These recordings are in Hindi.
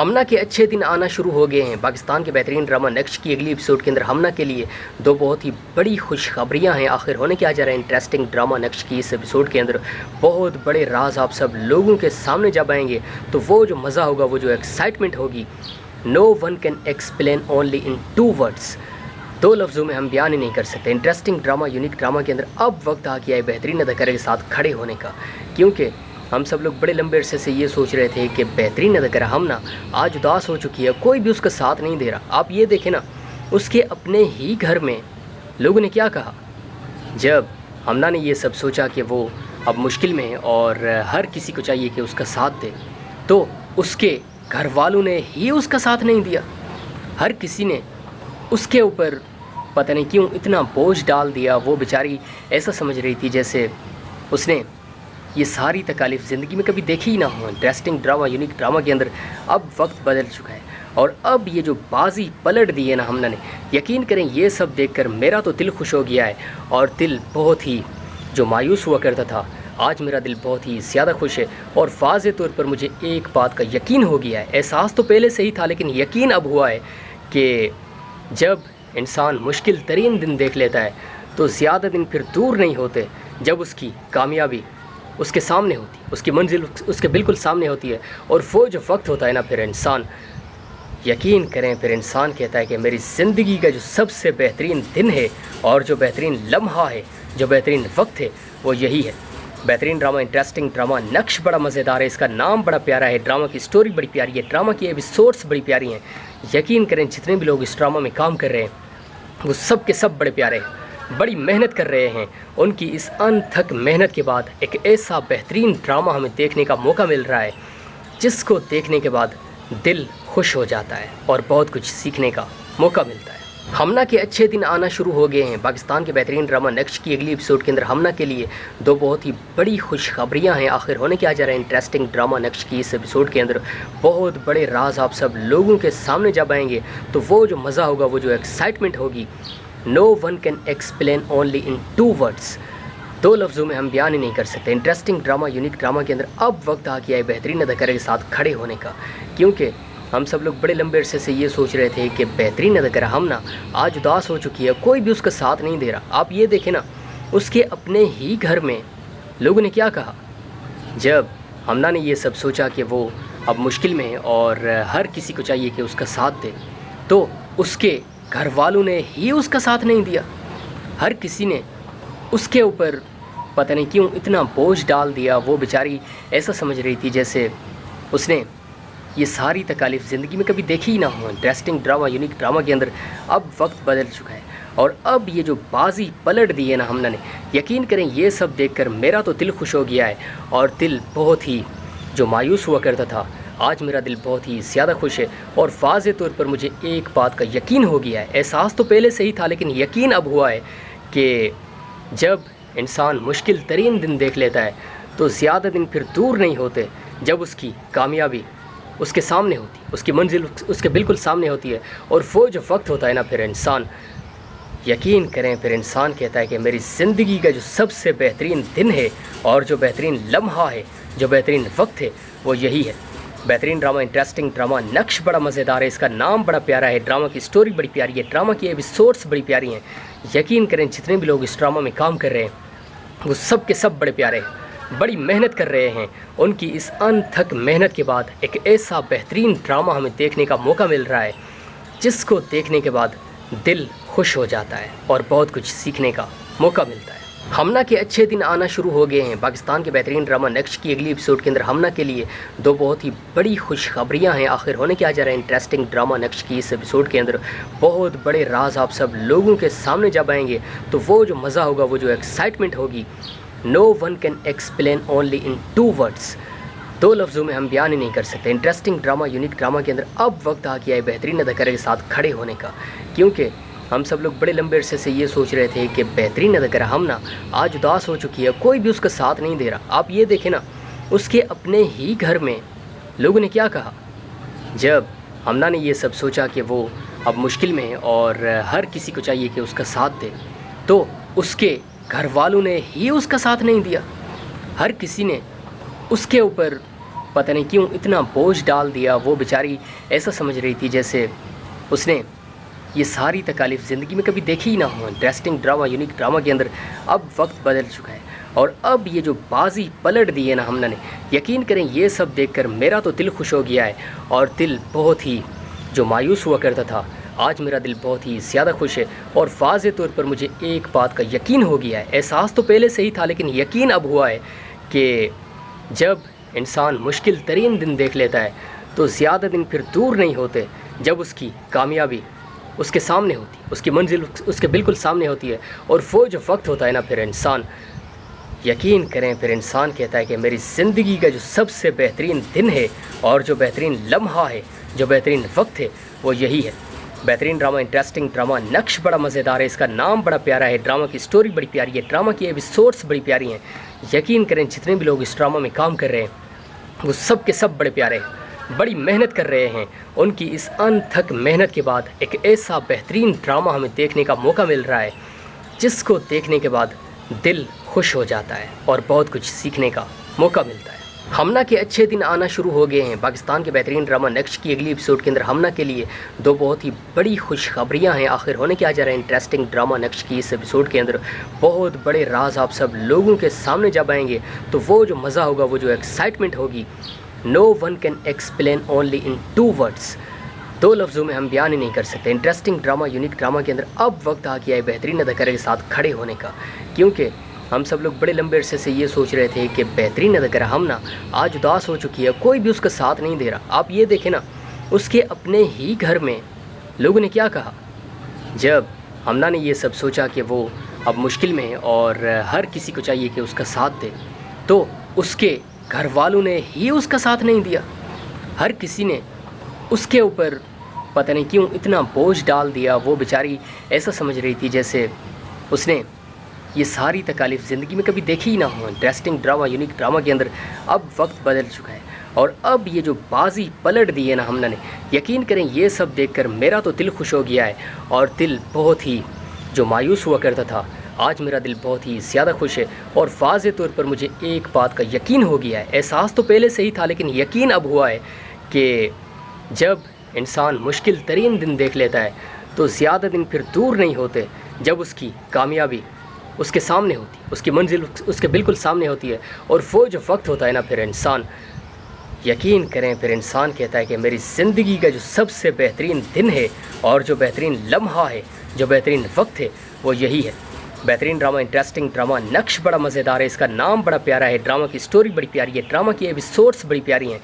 हमना के अच्छे दिन आना शुरू हो गए हैं। पाकिस्तान के बेहतरीन ड्रामा नेक्स्ट की अगली एपिसोड के अंदर हमना के लिए दो बहुत ही बड़ी खुशखबरियां हैं। आखिर होने क्या जा रहा है इंटरेस्टिंग ड्रामा नेक्स्ट की इस एपिसोड के अंदर बहुत बड़े राज आप सब लोगों के सामने जब आएंगे तो वो जो मज़ा होगा, वो जो एक्साइटमेंट होगी, no one can explain only in 2 words. 2 लफ्ज़ों में हम बयान ही नहीं कर सकते। इंटरेस्टिंग ड्रामा, यूनिक ड्रामा के अंदर अब वक्त आ गया है बेहतरीन अदाकारा के साथ खड़े होने का, क्योंकि हम सब लोग बड़े लंबे अरसे से ये सोच रहे थे कि बेहतरीन अदाकारा हमना आज उदास हो चुकी है, कोई भी उसका साथ नहीं दे रहा। आप ये देखें ना, उसके अपने ही घर में लोगों ने क्या कहा जब हमना ने ये सब सोचा कि वो अब मुश्किल में है और हर किसी को चाहिए कि उसका साथ दे, तो उसके घर वालों ने ही उसका साथ नहीं दिया। हर किसी ने उसके ऊपर पता नहीं क्यों इतना बोझ डाल दिया। वो बेचारी ऐसा समझ रही थी जैसे उसने ये सारी तकालीफ ज़िंदगी में कभी देखी ही ना हो। इंटरेस्टिंग ड्रामा, यूनिक ड्रामा के अंदर अब वक्त बदल चुका है और अब ये जो बाजी पलट दी है ना हमना ने, यकीन करें ये सब देखकर मेरा तो दिल खुश हो गया है। और दिल बहुत ही जो मायूस हुआ करता था, आज मेरा दिल बहुत ही ज़्यादा खुश है। और वाज़े तौर पर मुझे एक बात का यकीन हो गया है, एहसास तो पहले से ही था लेकिन यकीन अब हुआ है कि जब इंसान मुश्किल तरीन दिन देख लेता है तो ज़्यादा दिन फिर दूर नहीं होते जब उसकी कामयाबी उसके सामने होती है, उसकी मंजिल उसके बिल्कुल सामने होती है। और वो जो वक्त होता है ना, फिर इंसान यकीन करें, फिर इंसान कहता है कि मेरी ज़िंदगी का जो सबसे बेहतरीन दिन है और जो बेहतरीन लम्हा है, जो बेहतरीन वक्त है, वो यही है। बेहतरीन ड्रामा, इंटरेस्टिंग ड्रामा, नक्श बड़ा मज़ेदार है, इसका नाम बड़ा प्यारा है, ड्रामा की स्टोरी बड़ी प्यारी है, ड्रामा की एपिसोड्स बड़ी प्यारी हैं। यकीन करें जितने भी लोग इस ड्रामा में काम कर रहे हैं वो सब के सब बड़े प्यारे हैं, बड़ी मेहनत कर रहे हैं। उनकी इस अनथक मेहनत के बाद एक ऐसा बेहतरीन ड्रामा हमें देखने का मौका मिल रहा है जिसको देखने के बाद दिल खुश हो जाता है और बहुत कुछ सीखने का मौका मिलता है। हमना के अच्छे दिन आना शुरू हो गए हैं। पाकिस्तान के बेहतरीन ड्रामा नेक्स्ट की अगली एपिसोड के अंदर हमना के लिए दो बहुत ही बड़ी खुशखबरियां हैं। आखिर होने क्या जा रहा है इंटरेस्टिंग ड्रामा नेक्स्ट की इस एपिसोड के अंदर बहुत बड़े राज आप सब लोगों के सामने जब आएंगे तो वो जो मज़ा होगा, वो जो एक्साइटमेंट होगी, no one can explain only in 2 words. 2 लफ्ज़ों में हम बयान ही नहीं कर सकते। इंटरेस्टिंग ड्रामा, यूनिक ड्रामा के अंदर अब वक्त आ गया है बेहतरीन अदाकारा के साथ खड़े होने का, क्योंकि हम सब लोग बड़े लंबे अरसे से ये सोच रहे थे कि बेहतरीन अदाकारा हमना आज उदास हो चुकी है, कोई भी उसका साथ नहीं दे रहा। आप ये देखें ना, उसके अपने ही घर में लोगों ने क्या कहा जब हमना ने ये सब सोचा कि वो अब मुश्किल में है और हर किसी को चाहिए कि उसका साथ दे, तो उसके घर वालों ने ही उसका साथ नहीं दिया। हर किसी ने उसके ऊपर पता नहीं क्यों इतना बोझ डाल दिया। वो बेचारी ऐसा समझ रही थी जैसे उसने ये सारी तकालीफ ज़िंदगी में कभी देखी ही ना हो। इंटरेस्टिंग ड्रामा, यूनिक ड्रामा के अंदर अब वक्त बदल चुका है और अब ये जो बाजी पलट दी है ना हमना ने, यकीन करें ये सब देखकर मेरा तो दिल खुश हो गया है। और दिल बहुत ही जो मायूस हुआ करता था, आज मेरा दिल बहुत ही ज़्यादा खुश है। और वाज़े तौर पर मुझे एक बात का यकीन हो गया है, एहसास तो पहले से ही था लेकिन यकीन अब हुआ है कि जब इंसान मुश्किल तरीन दिन देख लेता है तो ज़्यादा दिन फिर दूर नहीं होते जब उसकी कामयाबी उसके सामने होती है, उसकी मंजिल उसके बिल्कुल सामने होती है। और वो जो वक्त होता है ना, फिर इंसान यकीन करें, फिर इंसान कहता है कि मेरी ज़िंदगी का जो सबसे बेहतरीन दिन है और जो बेहतरीन लम्हा है, जो बेहतरीन वक्त है, वो यही है। बेहतरीन ड्रामा, इंटरेस्टिंग ड्रामा, नक्श बड़ा मज़ेदार है, इसका नाम बड़ा प्यारा है, ड्रामा की स्टोरी बड़ी प्यारी है, ड्रामा की एपिसोड्स बड़ी प्यारी हैं। यकीन करें जितने भी लोग इस ड्रामा में काम कर रहे हैं वो सब के सब बड़े प्यारे हैं, बड़ी मेहनत कर रहे हैं। उनकी इस अनथक मेहनत के बाद एक ऐसा बेहतरीन ड्रामा हमें देखने का मौका मिल रहा है जिसको देखने के बाद दिल खुश हो जाता है और बहुत कुछ सीखने का मौका मिलता है। हमना के अच्छे दिन आना शुरू हो गए हैं। पाकिस्तान के बेहतरीन ड्रामा नेक्स्ट की अगली एपिसोड के अंदर हमना के लिए दो बहुत ही बड़ी खुशखबरियां हैं। आखिर होने क्या जा रहा है इंटरेस्टिंग ड्रामा नेक्स्ट की इस एपिसोड के अंदर बहुत बड़े राज आप सब लोगों के सामने जब आएंगे तो वो जो मज़ा होगा, वो जो एक्साइटमेंट होगी, no one can explain only in 2 words. 2 लफ्ज़ों में हम बयान ही नहीं कर सकते। इंटरेस्टिंग ड्रामा, यूनिक ड्रामा के अंदर अब वक्त आ गया है बेहतरीन अदाकारा के साथ खड़े होने का, क्योंकि हम सब लोग बड़े लंबे अरसे से ये सोच रहे थे कि बेहतरीन अदाकारा हमना आज उदास हो चुकी है, कोई भी उसका साथ नहीं दे रहा। आप ये देखें ना, उसके अपने ही घर में लोगों ने क्या कहा जब हमना ने ये सब सोचा कि वो अब मुश्किल में है और हर किसी को चाहिए कि उसका साथ दे, तो उसके घर वालों ने ही उसका साथ नहीं दिया। हर किसी ने उसके ऊपर पता नहीं क्यों इतना बोझ डाल दिया। वो बेचारी ऐसा समझ रही थी जैसे उसने ये सारी तकालीफ ज़िंदगी में कभी देखी ही ना हो। इंटरेस्टिंग ड्रामा, यूनिक ड्रामा के अंदर अब वक्त बदल चुका है और अब ये जो बाजी पलट दी है ना हमना ने, यकीन करें ये सब देखकर मेरा तो दिल खुश हो गया है। और दिल बहुत ही जो मायूस हुआ करता था, आज मेरा दिल बहुत ही ज़्यादा खुश है। और वाज़े तौर पर मुझे एक बात का यकीन हो गया है, एहसास तो पहले से ही था लेकिन यकीन अब हुआ है कि जब इंसान मुश्किल तरीन दिन देख लेता है तो ज़्यादा दिन फिर दूर नहीं होते जब उसकी कामयाबी उसके सामने होती है, उसकी मंजिल उसके बिल्कुल सामने होती है। और वो जो वक्त होता है ना, फिर इंसान, यकीन करें, फिर इंसान कहता है कि मेरी ज़िंदगी का जो सबसे बेहतरीन दिन है और जो बेहतरीन लम्हा है, जो बेहतरीन वक्त है, वो यही है। बेहतरीन ड्रामा, इंटरेस्टिंग ड्रामा, नक्श बड़ा मज़ेदार है, इसका नाम बड़ा प्यारा है, ड्रामा की स्टोरी बड़ी प्यारी है, ड्रामा की एपिसोड्स बड़ी प्यारी हैं। यकीन करें जितने भी लोग इस ड्रामा में काम कर रहे हैं वो सब के सब बड़े प्यारे हैं, बड़ी मेहनत कर रहे हैं। उनकी इस अनथक मेहनत के बाद एक ऐसा बेहतरीन ड्रामा हमें देखने का मौका मिल रहा है जिसको देखने के बाद दिल खुश हो जाता है और बहुत कुछ सीखने का मौका मिलता है। हमना के अच्छे दिन आना शुरू हो गए हैं। पाकिस्तान के बेहतरीन ड्रामा नेक्स्ट की अगली एपिसोड के अंदर हमना के लिए दो बहुत ही बड़ी खुशखबरियां हैं। आखिर होने क्या जा रहा है इंटरेस्टिंग ड्रामा नेक्स्ट की इस एपिसोड के अंदर, बहुत बड़े राज आप सब लोगों के सामने जब आएंगे तो वो जो मज़ा होगा, वो जो एक्साइटमेंट होगी, no one can explain only in 2 words. 2 लफ्ज़ों में हम बयान ही नहीं कर सकते। इंटरेस्टिंग ड्रामा, यूनिक ड्रामा के अंदर अब वक्त आ गया है बेहतरीन अदाकारा के साथ खड़े होने का, क्योंकि हम सब लोग बड़े लंबे अरसे से ये सोच रहे थे कि बेहतरीन अदाकारा हमना आज उदास हो चुकी है, कोई भी उसका साथ नहीं दे रहा। आप ये देखें ना, उसके अपने ही घर में लोगों ने क्या कहा जब हमना ने ये सब सोचा कि वो अब मुश्किल में है और हर किसी को चाहिए कि उसका साथ दे, तो उसके घर वालों ने ही उसका साथ नहीं दिया। हर किसी ने उसके ऊपर पता नहीं क्यों इतना बोझ डाल दिया। वो बेचारी ऐसा समझ रही थी जैसे उसने ये सारी तकालीफ ज़िंदगी में कभी देखी ही ना हो। इंटरेस्टिंग ड्रामा, यूनिक ड्रामा के अंदर अब वक्त बदल चुका है और अब ये जो बाजी पलट दी है ना हमना ने, यकीन करें ये सब देखकर मेरा तो दिल खुश हो गया है। और दिल बहुत ही जो मायूस हुआ करता था, आज मेरा दिल बहुत ही ज़्यादा खुश है। और वाज़े तौर पर मुझे एक बात का यकीन हो गया है, एहसास तो पहले से ही था लेकिन यकीन अब हुआ है कि जब इंसान मुश्किल तरीन दिन देख लेता है तो ज़्यादा दिन फिर दूर नहीं होते जब उसकी कामयाबी उसके सामने होती है, उसकी मंजिल उसके बिल्कुल सामने होती है। और वो जो वक्त होता है ना, फिर इंसान, यकीन करें, फिर इंसान कहता है कि मेरी ज़िंदगी का जो सबसे बेहतरीन दिन है और जो बेहतरीन लम्हा है, जो बेहतरीन वक्त है, वो यही है। बेहतरीन ड्रामा, इंटरेस्टिंग ड्रामा, नक्श बड़ा मज़ेदार है, इसका नाम बड़ा प्यारा है, ड्रामा की स्टोरी बड़ी प्यारी है, ड्रामा की एपिसोड्स बड़ी प्यारी हैं।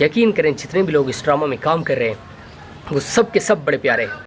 यकीन करें जितने भी लोग इस ड्रामा में काम कर रहे हैं वो सब के सब बड़े प्यारे हैं।